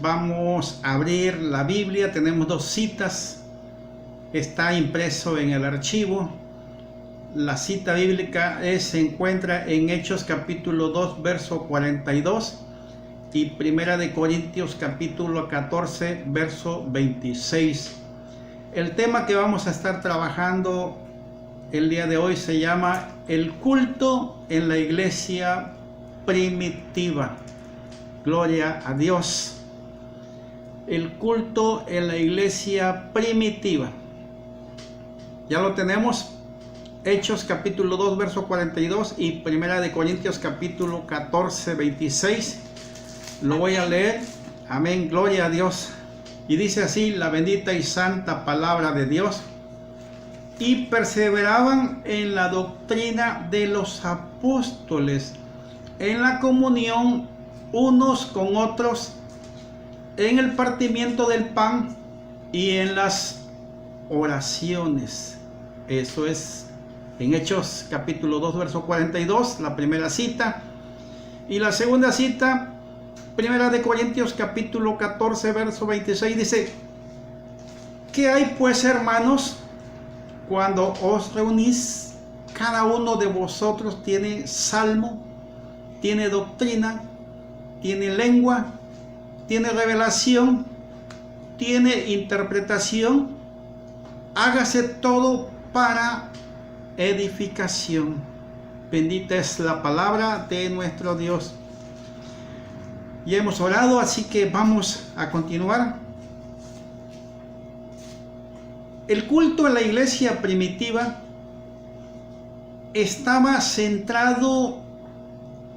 vamos a abrir la Biblia. Tenemos dos citas. Está impreso en el archivo. La cita bíblica se encuentra en Hechos capítulo 2, verso 42 y Primera de Corintios capítulo 14, verso 26. El tema que vamos a estar trabajando el día de hoy se llama el culto en la iglesia primitiva. Gloria a Dios. El culto en la iglesia primitiva. Ya lo tenemos. Hechos capítulo 2, verso 42 y Primera de Corintios capítulo 14, 26. Lo voy a leer. Amén. Gloria a Dios. Y dice así la bendita y santa palabra de Dios. Y perseveraban en la doctrina de los apóstoles, en la comunión unos con otros, en el partimiento del pan y en las oraciones. Eso es en Hechos capítulo 2, verso 42, la primera cita. Y la segunda cita, Primera de Corintios capítulo 14, verso 26, dice: ¿qué hay pues, hermanos, cuando os reunís? Cada uno de vosotros tiene salmo, tiene doctrina, tiene lengua, tiene revelación, tiene interpretación. Hágase todo para edificación. Bendita es la palabra de nuestro Dios. Ya hemos orado, así que vamos a continuar. El culto en la iglesia primitiva estaba centrado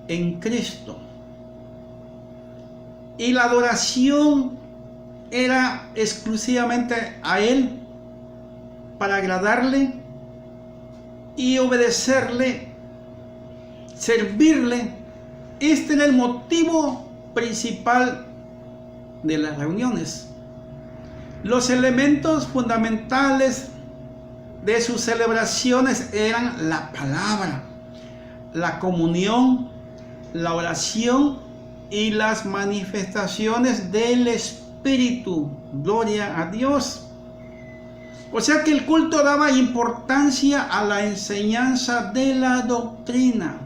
en Cristo. Y la adoración era exclusivamente a Él, para agradarle y obedecerle, servirle. Este era el motivo principal de las reuniones. Los elementos fundamentales de sus celebraciones eran la palabra, la comunión, la oración y las manifestaciones del Espíritu. Gloria a Dios. O sea que el culto daba importancia a la enseñanza de la doctrina.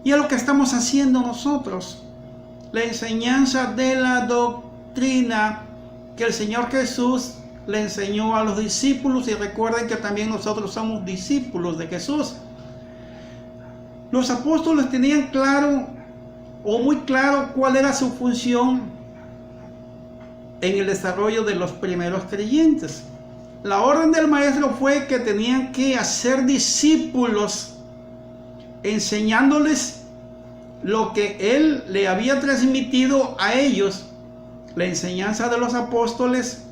Y es lo que estamos haciendo nosotros. La enseñanza de la doctrina que el Señor Jesús le enseñó a los discípulos. Y recuerden que también nosotros somos discípulos de Jesús. Los apóstoles tenían claro, o muy claro, cuál era su función en el desarrollo de los primeros creyentes. La orden del maestro fue que tenían que hacer discípulos, enseñándoles lo que él le había transmitido a ellos. La enseñanza de los apóstoles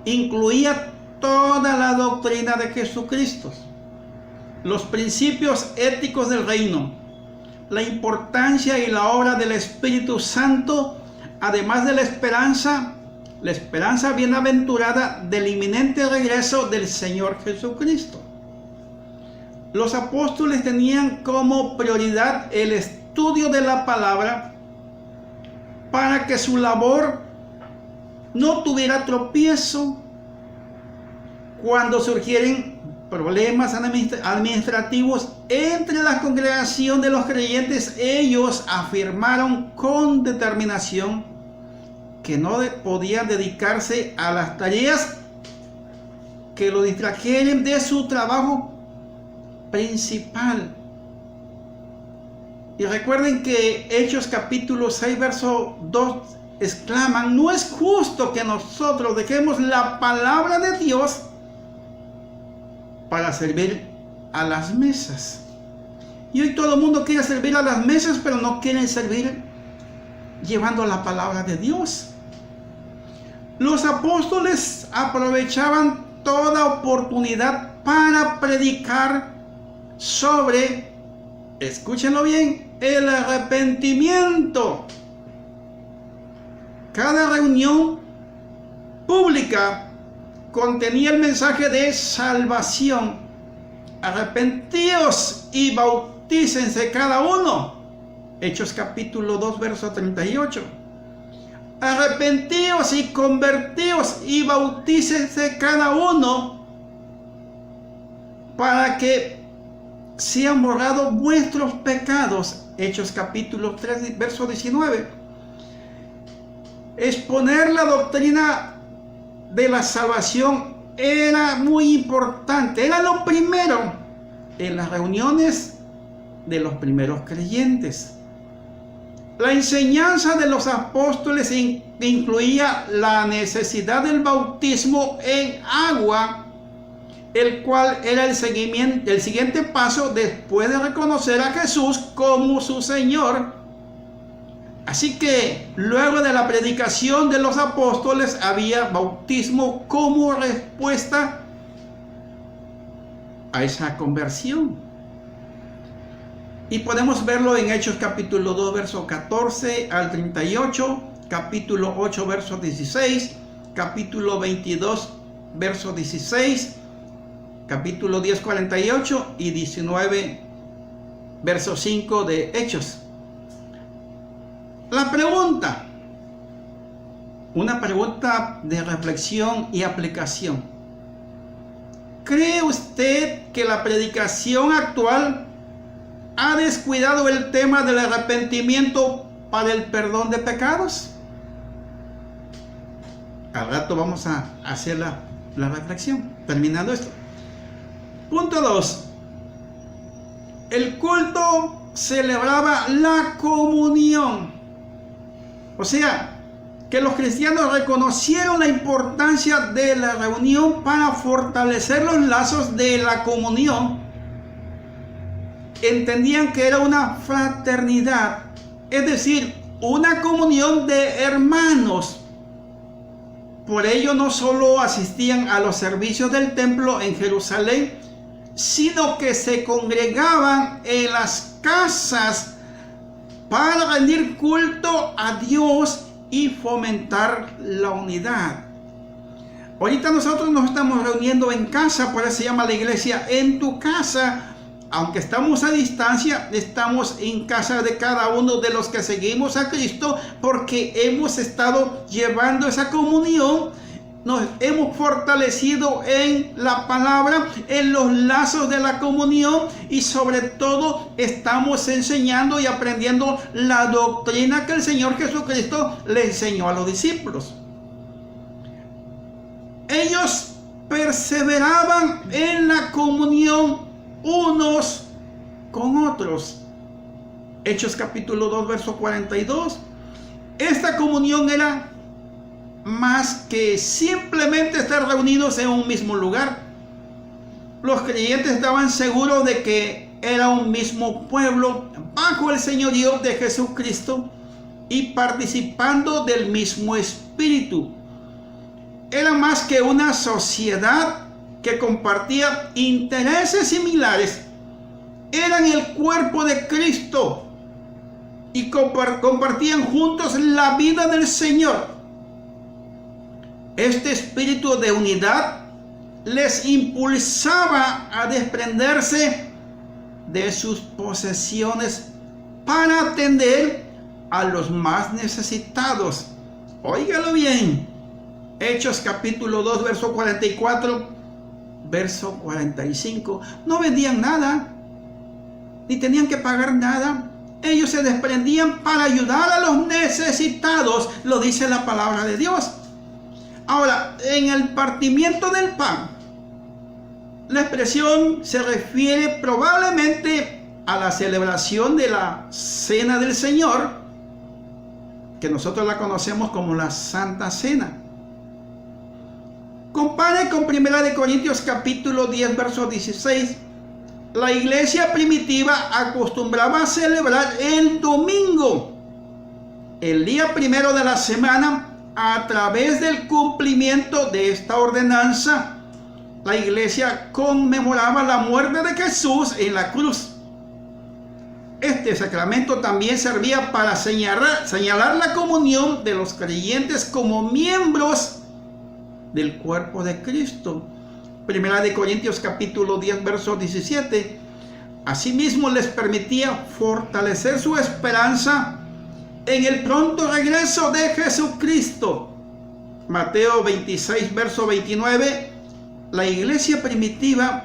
incluía toda la doctrina de Jesucristo, los principios éticos del reino, la importancia y la obra del Espíritu Santo, además de la esperanza bienaventurada del inminente regreso del Señor Jesucristo. Los apóstoles tenían como prioridad el estudio de la palabra para que su labor no tuviera tropiezo cuando surgieran problemas administrativos entre la congregación de los creyentes. Ellos afirmaron con determinación que no podían dedicarse a las tareas que lo distrajeran de su trabajo principal. Y recuerden que Hechos capítulo 6, verso 2 exclaman: no es justo que nosotros dejemos la palabra de Dios para servir a las mesas. Y hoy todo el mundo quiere servir a las mesas, pero no quieren servir llevando la palabra de Dios. Los apóstoles aprovechaban toda oportunidad para predicar sobre, escúchenlo bien, el arrepentimiento. Cada reunión pública contenía el mensaje de salvación. Arrepentíos y bautícense cada uno. Hechos capítulo 2, verso 38. arrepentíos y convertíos y bautícense cada uno para que sean borrados vuestros pecados. Hechos capítulo 3, verso 19. Exponer la doctrina de la salvación era muy importante, era lo primero en las reuniones de los primeros creyentes. La enseñanza de los apóstoles incluía la necesidad del bautismo en agua, el cual era el siguiente paso después de reconocer a Jesús como su Señor. Así que luego de la predicación de los apóstoles había bautismo como respuesta a esa conversión. Y podemos verlo en Hechos capítulo 2, verso 14 al 38, capítulo 8, verso 16, capítulo 22, verso 16, capítulo 10, 48 y 19, verso 5 de Hechos. La pregunta, una pregunta de reflexión y aplicación. ¿Cree usted que la predicación actual ha descuidado el tema del arrepentimiento para el perdón de pecados? Al rato vamos a hacer la reflexión, terminando esto. Punto 2. El culto celebraba la comunión. O sea, que los cristianos reconocieron la importancia de la reunión para fortalecer los lazos de la comunión. Entendían que era una fraternidad, es decir, una comunión de hermanos. Por ello no solo asistían a los servicios del templo en Jerusalén, sino que se congregaban en las casas para rendir culto a Dios y fomentar la unidad. Ahorita nosotros nos estamos reuniendo en casa, por eso se llama la iglesia En Tu Casa. Aunque estamos a distancia, estamos en casa de cada uno de los que seguimos a Cristo, porque hemos estado llevando esa comunión, nos hemos fortalecido en la palabra, en los lazos de la comunión, y sobre todo estamos enseñando y aprendiendo la doctrina que el Señor Jesucristo le enseñó a los discípulos. Ellos perseveraban en la comunión unos con otros. Hechos capítulo 2, verso 42. Esta comunión era más que simplemente estar reunidos en un mismo lugar. Los creyentes estaban seguros de que era un mismo pueblo bajo el señorío de Jesucristo y participando del mismo espíritu. Era más que una sociedad que compartía intereses similares. Eran el cuerpo de Cristo y compartían juntos la vida del Señor. Este espíritu de unidad les impulsaba a desprenderse de sus posesiones para atender a los más necesitados. Óigalo bien. Hechos capítulo 2, verso 44, verso 45. No vendían nada, ni tenían que pagar nada. Ellos se desprendían para ayudar a los necesitados, lo dice la palabra de Dios. Ahora, en el partimiento del pan, la expresión se refiere probablemente a la celebración de la Cena del Señor, que nosotros la conocemos como la Santa Cena. Compare con 1 Corintios capítulo 10, verso 16. La iglesia primitiva acostumbraba a celebrar el domingo, el día primero de la semana. A través del cumplimiento de esta ordenanza, la iglesia conmemoraba la muerte de Jesús en la cruz. Este sacramento también servía para señalar la comunión de los creyentes como miembros del cuerpo de Cristo. 1 Corintios capítulo 10, verso 17. Asimismo les permitía fortalecer su esperanza en el pronto regreso de Jesucristo. Mateo 26, verso 29, la iglesia primitiva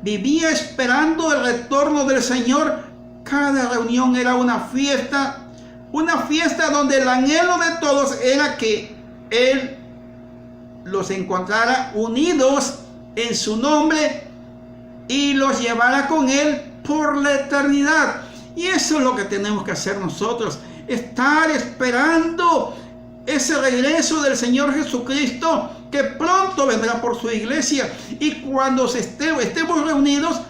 vivía esperando el retorno del Señor. Cada reunión era una fiesta donde el anhelo de todos era que Él los encontrara unidos en su nombre y los llevara con Él por la eternidad. Y eso es lo que tenemos que hacer nosotros, estar esperando ese regreso del Señor Jesucristo, que pronto vendrá por su iglesia. Y cuando estemos reunidos,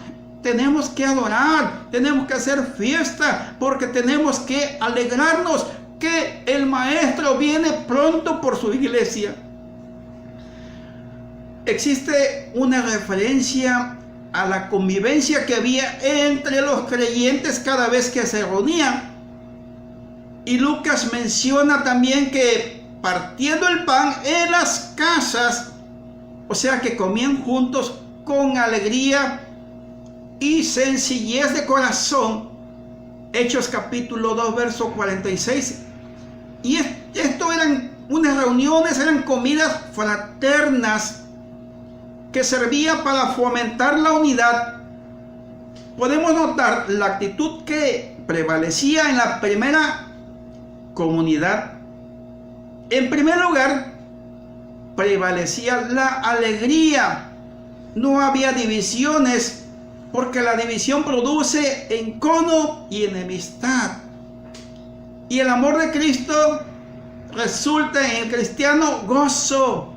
tenemos que adorar, tenemos que hacer fiesta, porque tenemos que alegrarnos que el Maestro viene pronto por su iglesia. Existe una referencia a la convivencia que había entre los creyentes cada vez que se reunían. Y Lucas menciona también que partiendo el pan en las casas, o sea que comían juntos con alegría y sencillez de corazón. Hechos capítulo 2, verso 46. Y esto eran unas reuniones, eran comidas fraternas que servía para fomentar la unidad. Podemos notar la actitud que prevalecía en la primera comunidad. En primer lugar, prevalecía la alegría. No había divisiones, porque la división produce encono y enemistad. Y el amor de Cristo resulta en el cristiano gozo.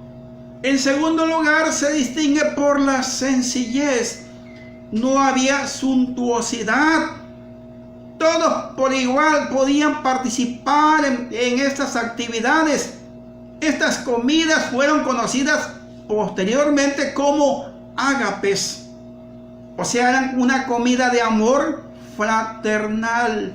En segundo lugar, se distingue por la sencillez. No había suntuosidad. Todos por igual podían participar en estas actividades. Estas comidas fueron conocidas posteriormente como ágapes. O sea, eran una comida de amor fraternal.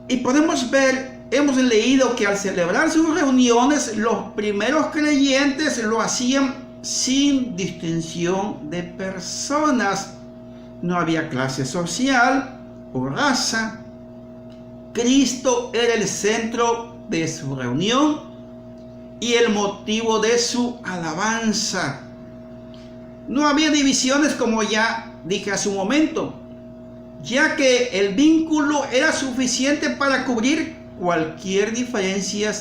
Y podemos ver, hemos leído que al celebrar sus reuniones, los primeros creyentes lo hacían sin distinción de personas. No había clase social o raza. Cristo era el centro de su reunión y el motivo de su alabanza. No había divisiones, como ya dije hace un momento, ya que el vínculo era suficiente para cubrir cualquier diferencia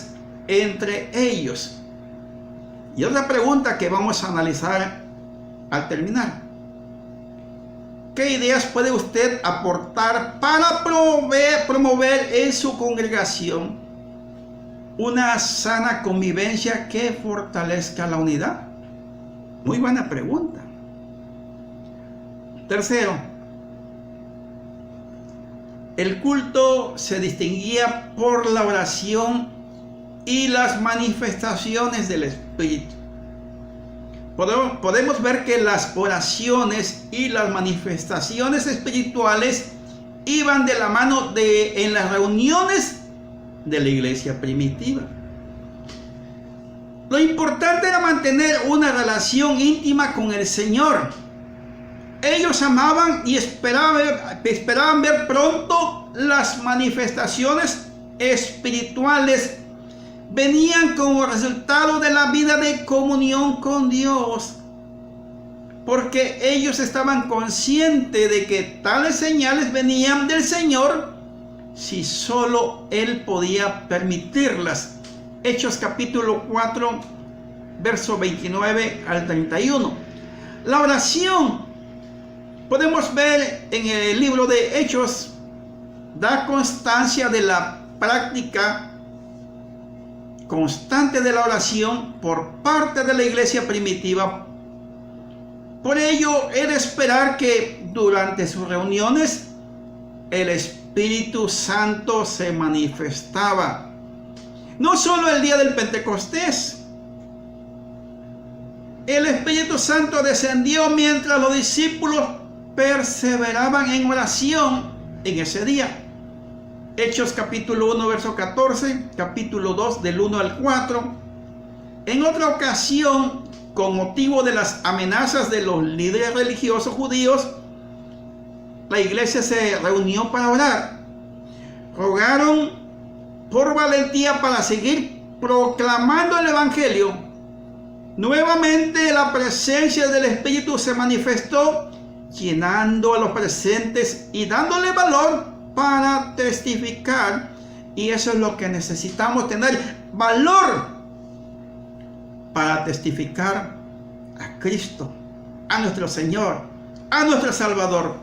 entre ellos. Y otra pregunta que vamos a analizar al terminar: ¿qué ideas puede usted aportar para promover en su congregación una sana convivencia que fortalezca la unidad? Muy buena pregunta. Tercero, el culto se distinguía por la oración y las manifestaciones del Espíritu. Podemos ver que las oraciones y las manifestaciones espirituales iban de la mano en las reuniones de la iglesia primitiva. Lo importante era mantener una relación íntima con el Señor. Ellos amaban y esperaban ver pronto las manifestaciones espirituales. Venían como resultado de la vida de comunión con Dios, porque ellos estaban conscientes de que tales señales venían del Señor si solo Él podía permitirlas. Hechos capítulo 4, verso 29 al 31. La oración, podemos ver en el libro de Hechos, da constancia de la práctica constante de la oración por parte de la iglesia primitiva. Por ello, era de esperar que durante sus reuniones el Espíritu Santo se manifestaba. No solo el día del Pentecostés. El Espíritu Santo descendió mientras los discípulos perseveraban en oración en ese día. Hechos capítulo 1, verso 14, capítulo 2 del 1 al 4. En otra ocasión, con motivo de las amenazas de los líderes religiosos judíos, la iglesia se reunió para orar. rogaron por valentía para seguir proclamando el Evangelio. Nuevamente la presencia del Espíritu se manifestó, llenando a los presentes y dándole valor para testificar. Y eso es lo que necesitamos, tener valor para testificar a Cristo, a nuestro Señor, a nuestro Salvador.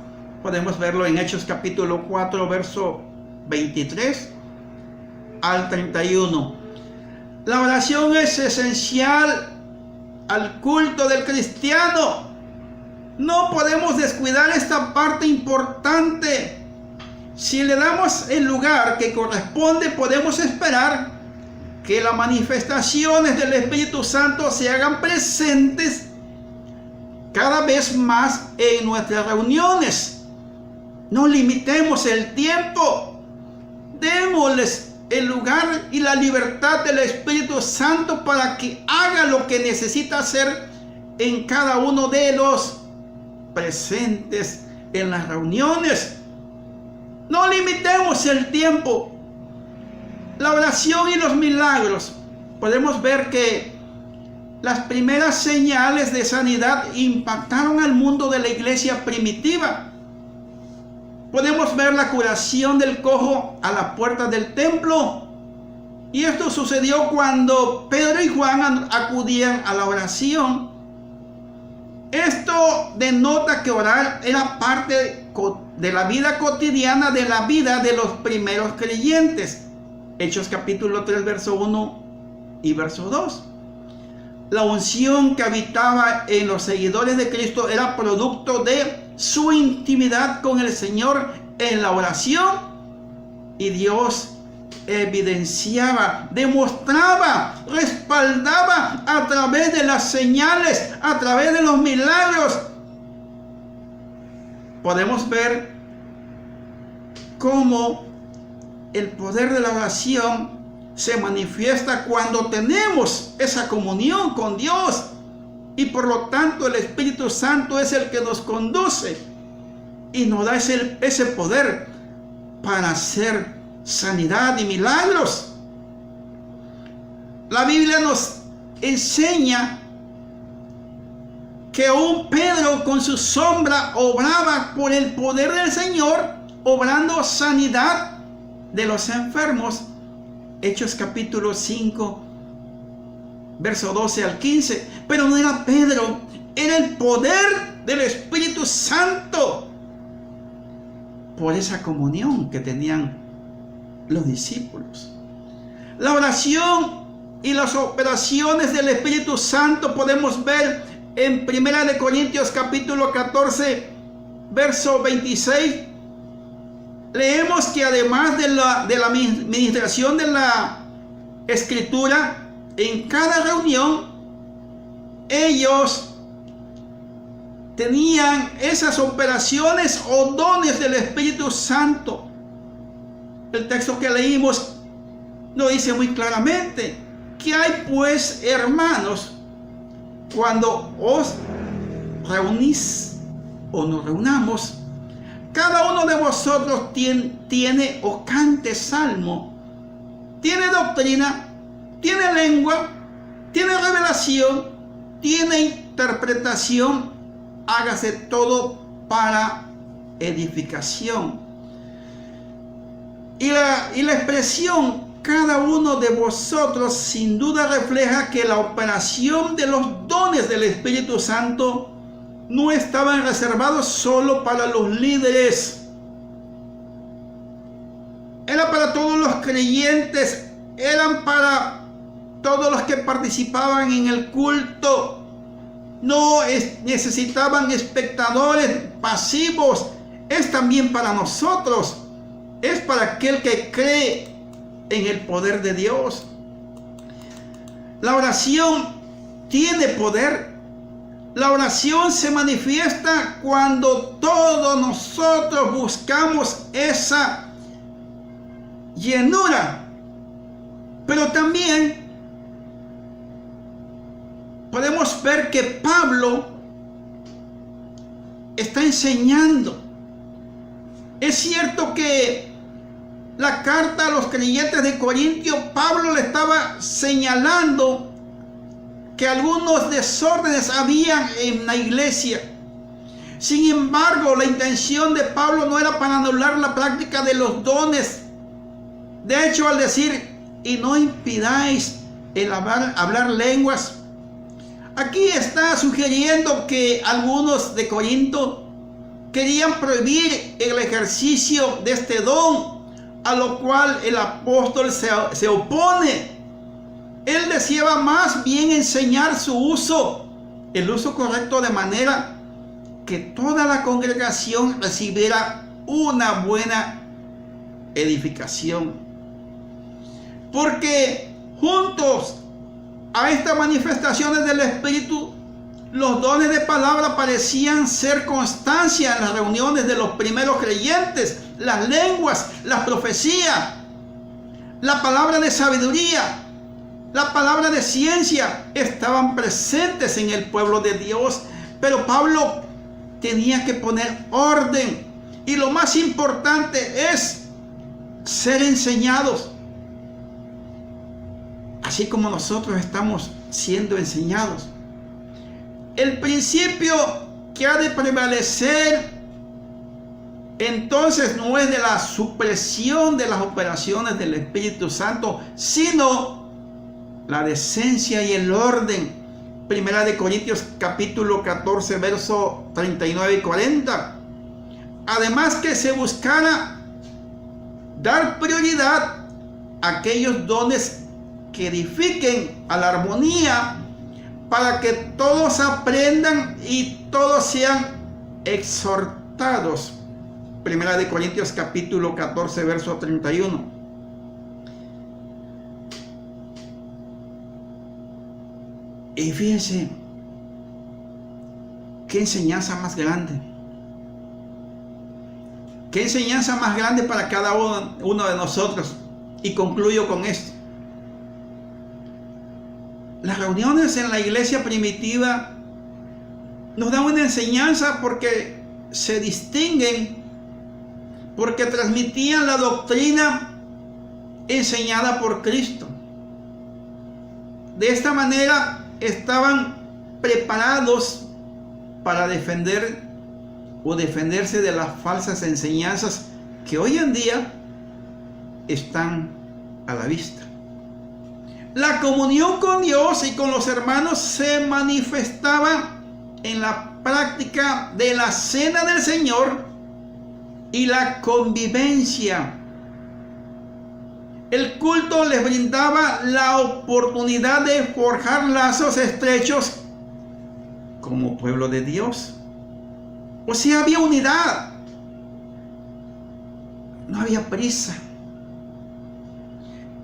Podemos verlo en Hechos capítulo 4, verso 23 al 31. La oración es esencial al culto del cristiano. No podemos descuidar esta parte importante. Si le damos el lugar que corresponde, podemos esperar que las manifestaciones del Espíritu Santo se hagan presentes cada vez más en nuestras reuniones. No limitemos el tiempo. Démosles el lugar y la libertad del Espíritu Santo para que haga lo que necesita hacer en cada uno de los presentes en las reuniones. No limitemos el tiempo. La oración y los milagros. Podemos ver que las primeras señales de sanidad impactaron al mundo de la iglesia primitiva. Podemos ver la curación del cojo a la puerta del templo. Y esto sucedió cuando Pedro y Juan acudían a la oración. Esto denota que orar era parte de la vida cotidiana, de la vida de los primeros creyentes. Hechos capítulo 3, verso 1 y verso 2. La unción que habitaba en los seguidores de Cristo era producto de su intimidad con el Señor en la oración, y Dios evidenciaba, demostraba, respaldaba a través de las señales, a través de los milagros. Podemos ver cómo el poder de la oración se manifiesta cuando tenemos esa comunión con Dios, y por lo tanto el Espíritu Santo es el que nos conduce y nos da ese poder para hacer sanidad y milagros. La Biblia nos enseña que aún Pedro con su sombra obraba por el poder del Señor, obrando sanidad de los enfermos. Hechos capítulo 5, verso 12 al 15. Pero no era Pedro, era el poder del Espíritu Santo, por esa comunión que tenían los discípulos. La oración y las operaciones del Espíritu Santo podemos ver en 1 Corintios capítulo 14, verso 26. Leemos que además de la administración de la Escritura, en cada reunión ellos tenían esas operaciones o dones del Espíritu Santo. El texto que leímos lo dice muy claramente: que hay pues, hermanos, cuando os reunís o nos reunamos, cada uno de vosotros tiene o cante salmo, tiene doctrina, tiene lengua, tiene revelación, tiene interpretación. Hágase todo para edificación. Y la expresión cada uno de vosotros sin duda refleja que la operación de los dones del Espíritu Santo no estaban reservados solo para los líderes. Era para todos los creyentes, eran para todos los que participaban en el culto. No necesitaban espectadores pasivos. Es también para nosotros. Es para aquel que cree en el poder de Dios. La oración tiene poder. La oración se manifiesta cuando todos nosotros buscamos esa llenura. Pero también podemos ver que Pablo está enseñando. Es cierto que la carta a los creyentes de Corintio, Pablo le estaba señalando que algunos desórdenes habían en la iglesia. Sin embargo, la intención de Pablo no era para anular la práctica de los dones. De hecho, al decir, y no impidáis el hablar lenguas, aquí está sugiriendo que algunos de Corinto querían prohibir el ejercicio de este don, a lo cual el apóstol se opone. Él deseaba más bien enseñar su uso, el uso correcto, de manera que toda la congregación recibiera una buena edificación. Porque juntos a estas manifestaciones del Espíritu, los dones de palabra parecían ser constancia en las reuniones de los primeros creyentes. Las lenguas, la profecía, la palabra de sabiduría, la palabra de ciencia estaban presentes en el pueblo de Dios. Pero Pablo tenía que poner orden, y lo más importante es ser enseñados, así como nosotros estamos siendo enseñados. El principio que ha de prevalecer entonces no es de la supresión de las operaciones del Espíritu Santo, sino la decencia y el orden. Primera de Corintios capítulo 14, verso 39 y 40. Además, que se buscara dar prioridad a aquellos dones que edifiquen a la armonía, para que todos aprendan y todos sean exhortados. Primera de Corintios capítulo 14, verso 31. Y fíjense, qué enseñanza más grande. Qué enseñanza más grande para cada uno de nosotros. Y concluyo con esto. Las reuniones en la iglesia primitiva nos dan una enseñanza porque se distinguen, porque transmitían la doctrina enseñada por Cristo. De esta manera estaban preparados para defender o defenderse de las falsas enseñanzas que hoy en día están a la vista. La comunión con Dios y con los hermanos se manifestaba en la práctica de la cena del Señor y la convivencia. El culto les brindaba la oportunidad de forjar lazos estrechos como pueblo de Dios. O sea, había unidad. No había prisa.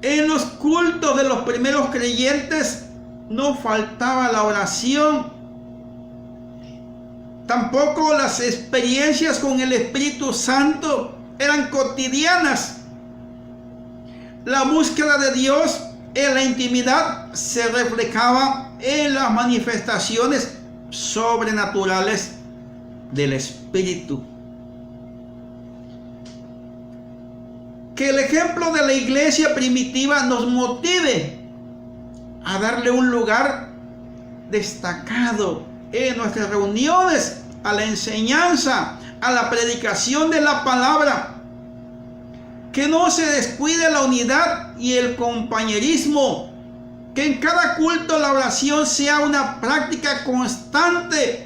En los cultos de los primeros creyentes no faltaba la oración. Tampoco las experiencias con el Espíritu Santo eran cotidianas. La búsqueda de Dios en la intimidad se reflejaba en las manifestaciones sobrenaturales del Espíritu. Que el ejemplo de la iglesia primitiva nos motive a darle un lugar destacado en nuestras reuniones, a la enseñanza, a la predicación de la palabra. Que no se descuide la unidad y el compañerismo. Que en cada culto la oración sea una práctica constante.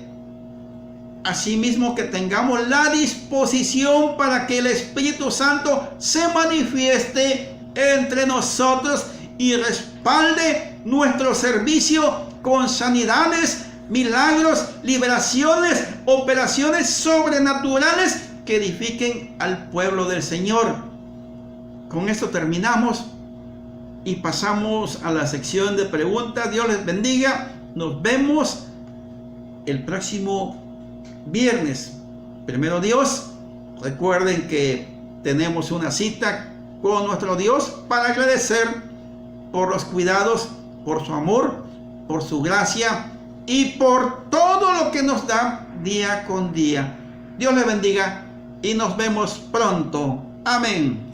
Asimismo, que tengamos la disposición para que el Espíritu Santo se manifieste entre nosotros y respalde nuestro servicio con sanidades, milagros, liberaciones, operaciones sobrenaturales que edifiquen al pueblo del Señor. Con esto terminamos y pasamos a la sección de preguntas. Dios les bendiga. Nos vemos el próximo viernes. Primero Dios. Recuerden que tenemos una cita con nuestro Dios para agradecer por los cuidados, por su amor, por su gracia y por todo lo que nos da día con día. Dios les bendiga y nos vemos pronto. Amén.